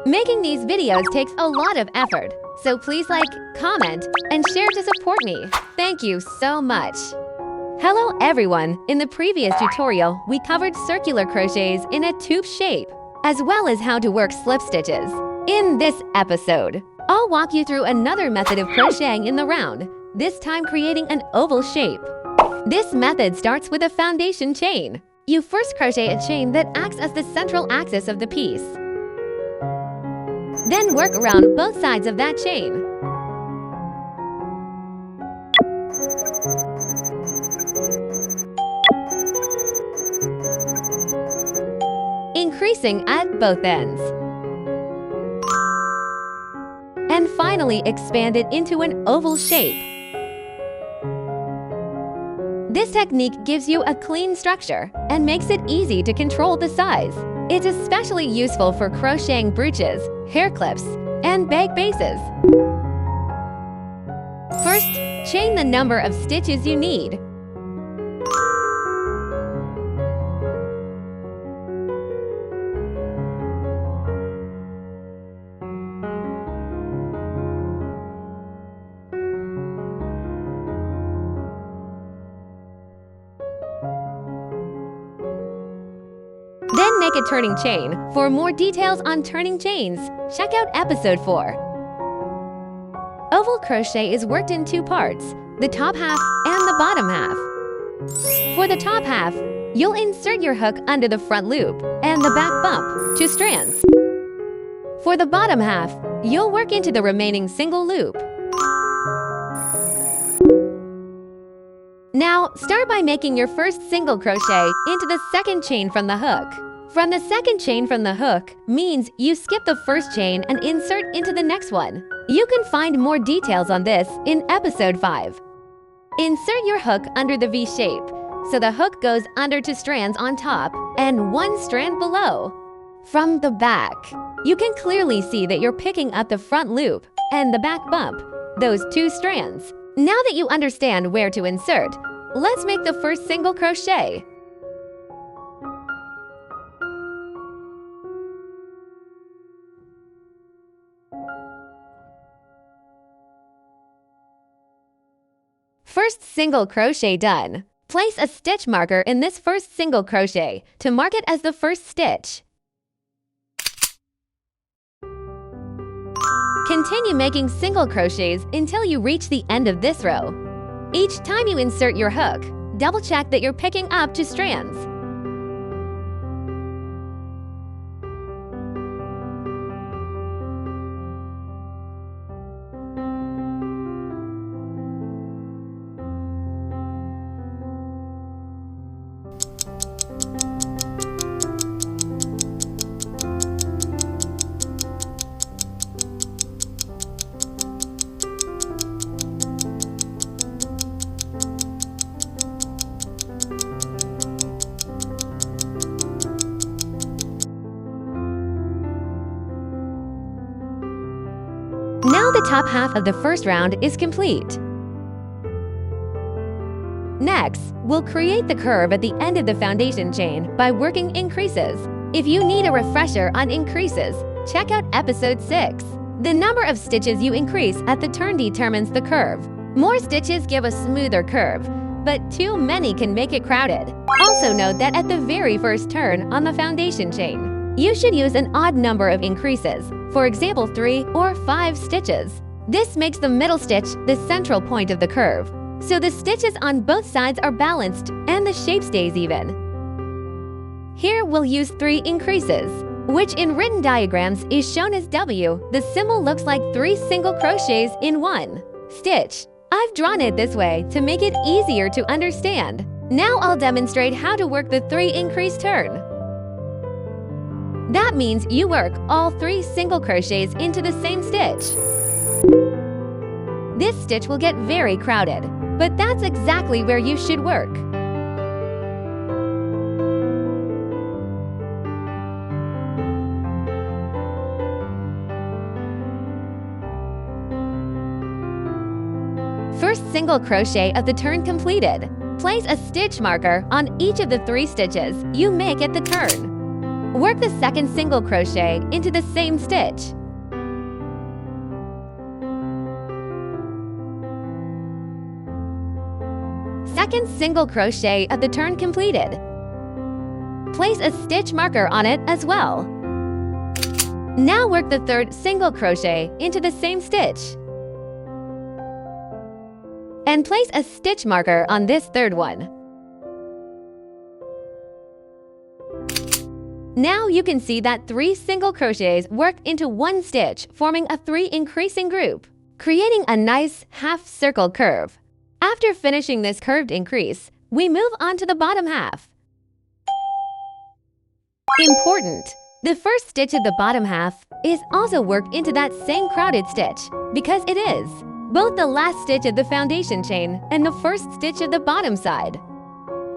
Making these videos takes a lot of effort, so please like, comment, and share to support me. Thank you so much. Hello everyone! In the previous tutorial, we covered circular crochets in a tube shape, as well as how to work slip stitches. In this episode, I'll walk you through another method of crocheting in the round, this time creating an oval shape. This method starts with a foundation chain. You first crochet a chain that acts as the central axis of the piece. Then work around both sides of that chain. Increasing at both ends. And finally expand it into an oval shape. This technique gives you a clean structure and makes it easy to control the size. It's especially useful for crocheting brooches, hair clips, and bag bases. First, chain the number of stitches you need. Then make a turning chain. For more details on turning chains, check out episode 4. Oval crochet is worked in two parts, the top half and the bottom half. For the top half, you'll insert your hook under the front loop and the back bump, 2 strands. For the bottom half, you'll work into the remaining single loop. Now, start by making your first single crochet into the second chain from the hook. From the second chain from the hook means you skip the first chain and insert into the next one. You can find more details on this in episode 5. Insert your hook under the V shape, so the hook goes under 2 strands on top and 1 strand below. From the back, you can clearly see that you're picking up the front loop and the back bump, those 2 strands. Now that you understand where to insert, let's make the first single crochet. First single crochet done. Place a stitch marker in this first single crochet to mark it as the first stitch. Continue making single crochets until you reach the end of this row. Each time you insert your hook, double check that you're picking up 2 strands. Now the top half of the first round is complete. Next, we'll create the curve at the end of the foundation chain by working increases. If you need a refresher on increases, check out episode 6. The number of stitches you increase at the turn determines the curve. More stitches give a smoother curve, but too many can make it crowded. Also note that at the very first turn on the foundation chain, you should use an odd number of increases, for example 3 or 5 stitches. This makes the middle stitch the central point of the curve, so the stitches on both sides are balanced and the shape stays even. Here we'll use 3 increases, which in written diagrams is shown as W. The symbol looks like 3 single crochets in 1 stitch. I've drawn it this way to make it easier to understand. Now I'll demonstrate how to work the 3 increase turn. That means you work all 3 single crochets into the same stitch. This stitch will get very crowded, but that's exactly where you should work. First single crochet of the turn completed. Place a stitch marker on each of the 3 stitches you make at the turn. Work the second single crochet into the same stitch. Second single crochet of the turn completed. Place a stitch marker on it as well. Now work the third single crochet into the same stitch. And place a stitch marker on this third one. Now you can see that 3 single crochets worked into one stitch, forming a 3 increasing group, creating a nice half-circle curve. After finishing this curved increase, we move on to the bottom half. Important! The first stitch of the bottom half is also worked into that same crowded stitch, because it is both the last stitch of the foundation chain and the first stitch of the bottom side.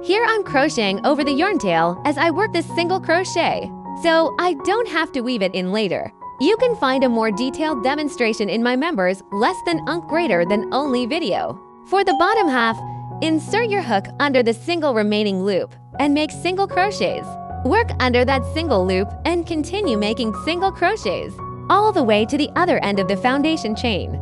Here I'm crocheting over the yarn tail as I work this single crochet, so I don't have to weave it in later. You can find a more detailed demonstration in my members less than greater than only video. For the bottom half, insert your hook under the single remaining loop and make single crochets. Work under that single loop and continue making single crochets all the way to the other end of the foundation chain.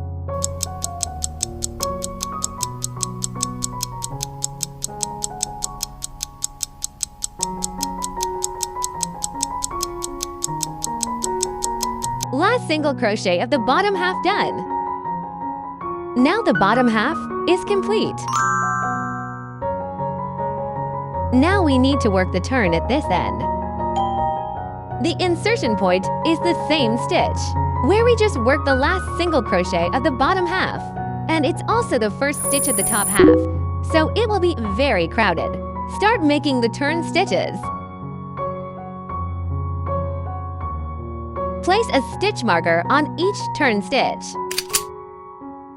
Last single crochet of the bottom half done. Now the bottom half is complete. Now we need to work the turn at this end. The insertion point is the same stitch, where we just worked the last single crochet of the bottom half. And it's also the first stitch at the top half, so it will be very crowded. Start making the turn stitches. Place a stitch marker on each turn stitch.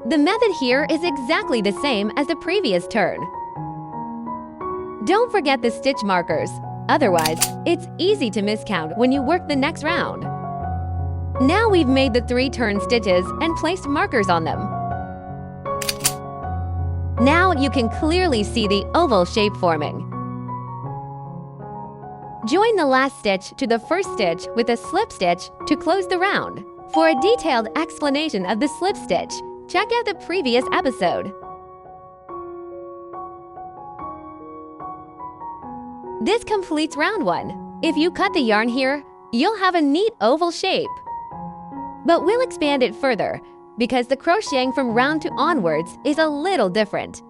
The method here is exactly the same as the previous turn. Don't forget the stitch markers, otherwise it's easy to miscount when you work the next round. Now we've made the 3 turn stitches and placed markers on them. Now you can clearly see the oval shape forming. Join the last stitch to the first stitch with a slip stitch to close the round. For a detailed explanation of the slip stitch, check out the previous episode. This completes round 1. If you cut the yarn here, you'll have a neat oval shape. But we'll expand it further, because the crocheting from round 2 onwards is a little different.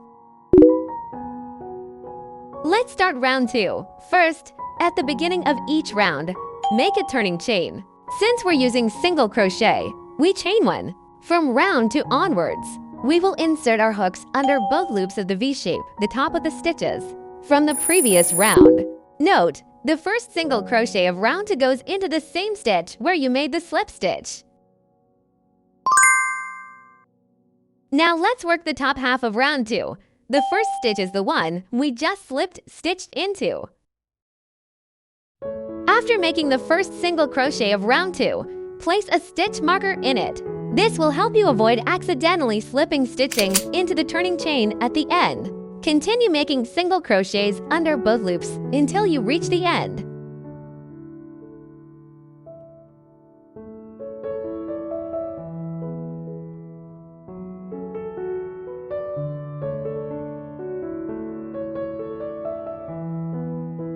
Let's start round 2. First, at the beginning of each round, make a turning chain. Since we're using single crochet, we chain 1. From round 2 onwards, we will insert our hooks under both loops of the V-shape, the top of the stitches, from the previous round. Note, the first single crochet of round 2 goes into the same stitch where you made the slip stitch. Now let's work the top half of round 2. The first stitch is the one we just stitched into. After making the first single crochet of round 2, place a stitch marker in it. This will help you avoid accidentally slipping stitching into the turning chain at the end. Continue making single crochets under both loops until you reach the end.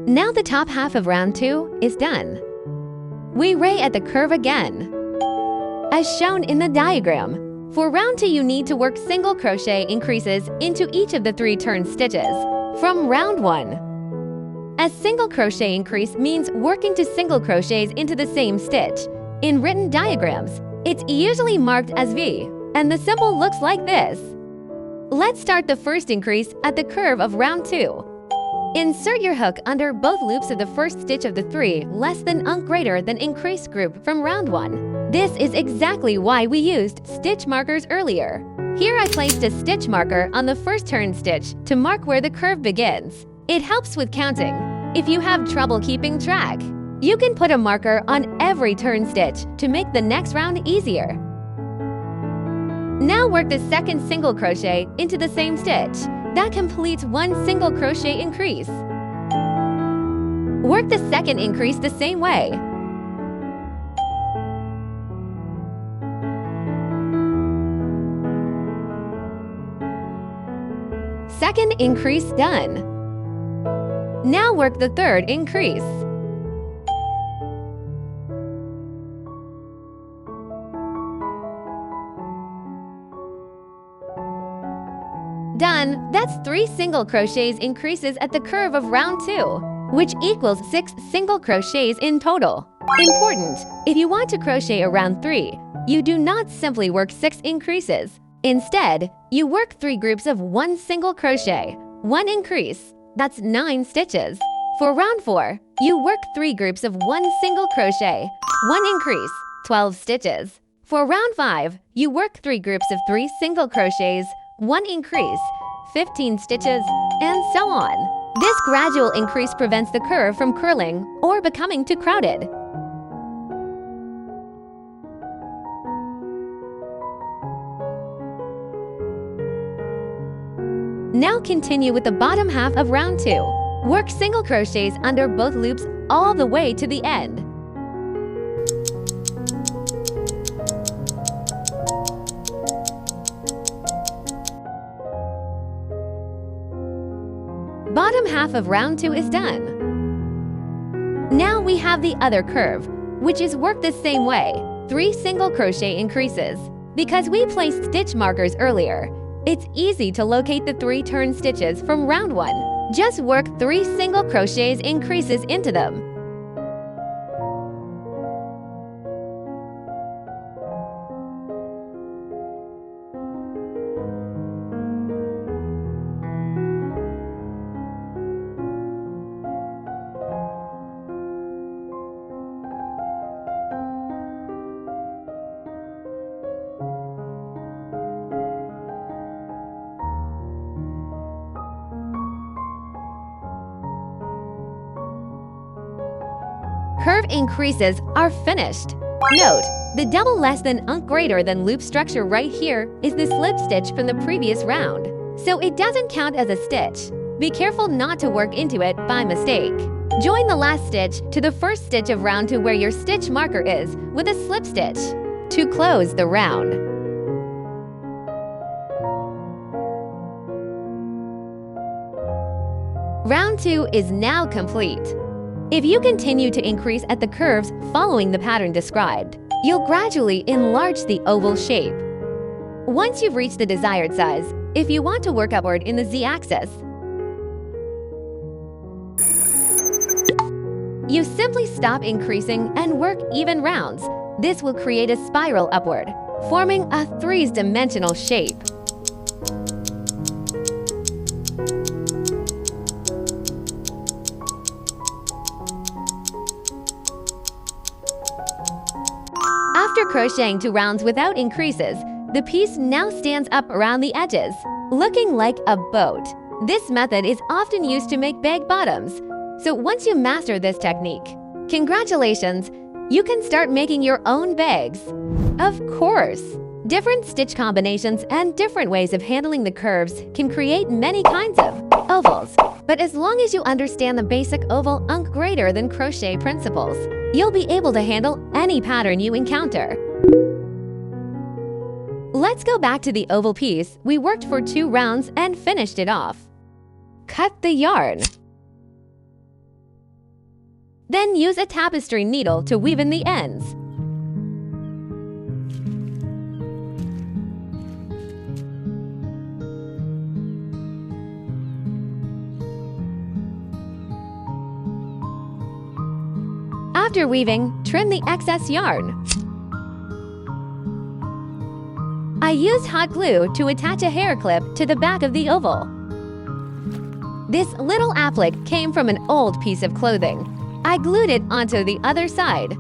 Now the top half of round 2 is done. We ray at the curve again, as shown in the diagram. For round 2, you need to work single crochet increases into each of the 3 turn stitches from round 1. A single crochet increase means working to single crochets into the same stitch. In written diagrams, it's usually marked as V, and the symbol looks like this. Let's start the first increase at the curve of round 2. Insert your hook under both loops of the first stitch of the 3 less than greater than increase group from round 1. This is exactly why we used stitch markers earlier. Here I placed a stitch marker on the first turn stitch to mark where the curve begins. It helps with counting if you have trouble keeping track. You can put a marker on every turn stitch to make the next round easier. Now work the second single crochet into the same stitch. That completes one single crochet increase. Work the second increase the same way. Second increase done. Now work the third increase. Done! That's 3 single crochets increases at the curve of round 2, which equals 6 single crochets in total. Important! If you want to crochet a round 3, you do not simply work 6 increases. Instead, you work 3 groups of 1 single crochet, 1 increase, that's 9 stitches. For round 4, you work 3 groups of 1 single crochet, 1 increase, 12 stitches. For round 5, you work 3 groups of 3 single crochets, 1 increase, 15 stitches, and so on. This gradual increase prevents the curve from curling or becoming too crowded. Now continue with the bottom half of round 2. Work single crochets under both loops all the way to the end. Bottom half of round 2 is done. Now we have the other curve, which is worked the same way, 3 single crochet increases. Because we placed stitch markers earlier, it's easy to locate the 3 turn stitches from round 1. Just work 3 single crochets increases into them. Curve increases are finished. Note, the double less than greater than loop structure right here is the slip stitch from the previous round, so it doesn't count as a stitch. Be careful not to work into it by mistake. Join the last stitch to the first stitch of round 2 where your stitch marker is with a slip stitch to close the round. Round 2 is now complete. If you continue to increase at the curves following the pattern described, you'll gradually enlarge the oval shape. Once you've reached the desired size, if you want to work upward in the Z-axis, you simply stop increasing and work even rounds. This will create a spiral upward, forming a 3-dimensional shape. After crocheting 2 rounds without increases, the piece now stands up around the edges, looking like a boat. This method is often used to make bag bottoms. So once you master this technique, congratulations, you can start making your own bags. Of course, different stitch combinations and different ways of handling the curves can create many kinds of ovals. But as long as you understand the basic oval greater than crochet principles, you'll be able to handle any pattern you encounter. Let's go back to the oval piece we worked for 2 rounds and finished it off. Cut the yarn. Then use a tapestry needle to weave in the ends. After weaving, trim the excess yarn. I used hot glue to attach a hair clip to the back of the oval. This little applique came from an old piece of clothing. I glued it onto the other side.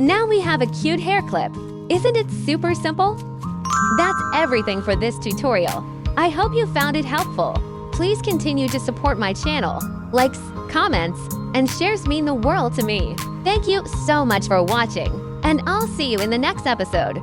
Now we have a cute hair clip. Isn't it super simple? That's everything for this tutorial. I hope you found it helpful. Please continue to support my channel. Likes, comments, and shares mean the world to me. Thank you so much for watching, and I'll see you in the next episode.